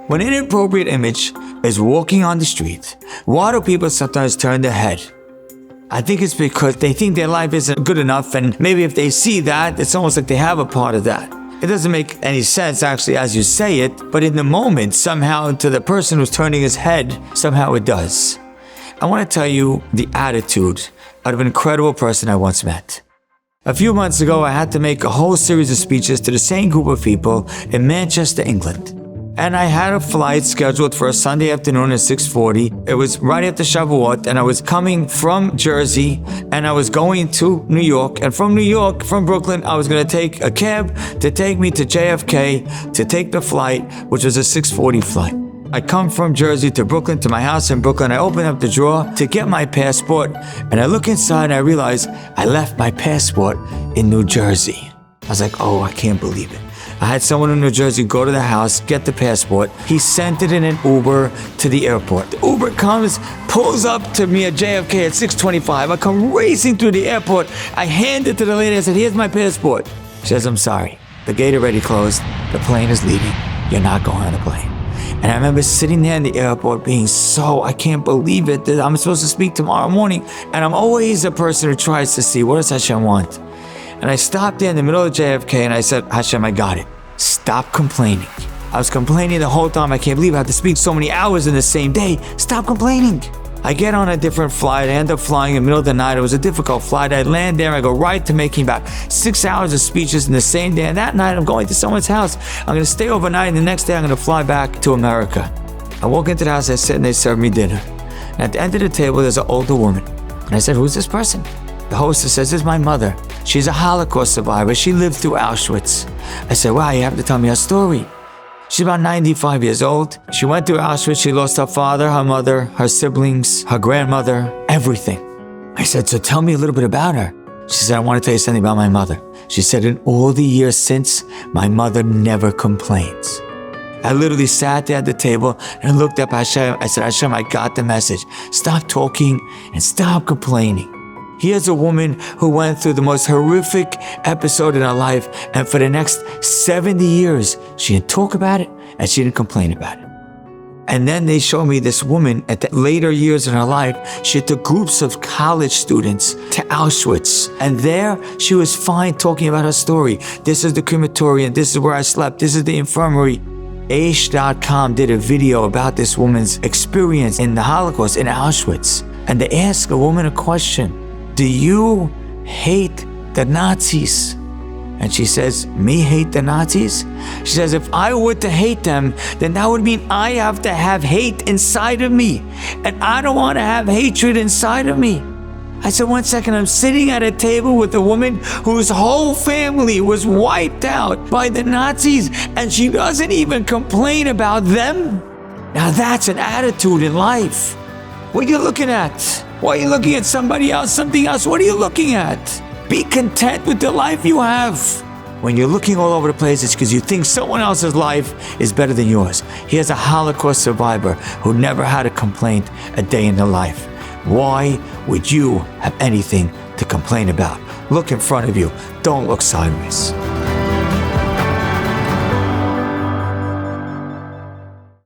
When an inappropriate image is walking on the street, why do people sometimes turn their head? I think it's because they think their life isn't good enough, and maybe if they see that, it's almost like they have a part of that. It doesn't make any sense actually as you say it, but in the moment, somehow to the person who's turning his head, somehow it does. I want to tell you the attitude of an incredible person I once met. A few months ago, I had to make a whole series of speeches to the same group of people in Manchester, England. And I had a flight scheduled for a Sunday afternoon at 6:40. It was right after Shavuot, and I was coming from Jersey, and I was going to New York. And from New York, from Brooklyn, I was going to take a cab to take me to JFK to take the flight, which was a 6:40 flight. I come from Jersey to Brooklyn, to my house in Brooklyn. I open up the drawer to get my passport, and I look inside and I realize I left my passport in New Jersey. I was like, oh, I can't believe it. I had someone in New Jersey go to the house, get the passport. He sent it in an Uber to the airport. The Uber comes, pulls up to me at JFK at 6:25. I come racing through the airport. I hand it to the lady. I said, here's my passport. She says, I'm sorry. The gate already closed. The plane is leaving. You're not going on the plane. And I remember sitting there in the airport being I can't believe it, that I'm supposed to speak tomorrow morning. And I'm always a person who tries to see, what does Hashem want? And I stopped there in the middle of JFK and I said, Hashem, I got it. Stop complaining. I was complaining the whole time. I can't believe I had to speak so many hours in the same day. Stop complaining. I get on a different flight. I end up flying in the middle of the night. It was a difficult flight. I land there. I go right to making about 6 hours of speeches in the same day. And that night, I'm going to someone's house. I'm going to stay overnight. And the next day, I'm going to fly back to America. I walk into the house. I sit and they serve me dinner. And at the end of the table, there's an older woman. And I said, who's this person? The hostess says, this is my mother. She's a Holocaust survivor. She lived through Auschwitz. I said, wow, you have to tell me her story. She's about 95 years old. She went through Auschwitz. She lost her father, her mother, her siblings, her grandmother, everything. I said, so tell me a little bit about her. She said, I want to tell you something about my mother. She said, in all the years since, my mother never complains. I literally sat there at the table and looked up at Hashem. I said, Hashem, I got the message. Stop talking and stop complaining. Here's a woman who went through the most horrific episode in her life, and for the next 70 years, she didn't talk about it and she didn't complain about it. And then they showed me this woman at the later years in her life. She took groups of college students to Auschwitz, and there she was fine talking about her story. This is the crematorium, this is where I slept, this is the infirmary. Aish.com did a video about this woman's experience in the Holocaust in Auschwitz. And they asked a woman a question. Do you hate the Nazis? And she says, me hate the Nazis? She says, if I were to hate them, then that would mean I have to have hate inside of me. And I don't want to have hatred inside of me. I said, one second, I'm sitting at a table with a woman whose whole family was wiped out by the Nazis, and she doesn't even complain about them? Now that's an attitude in life. What are you looking at? Why are you looking at somebody else, something else? What are you looking at? Be content with the life you have. When you're looking all over the place, it's because you think someone else's life is better than yours. Here's a Holocaust survivor who never had a complaint a day in their life. Why would you have anything to complain about? Look in front of you. Don't look sideways.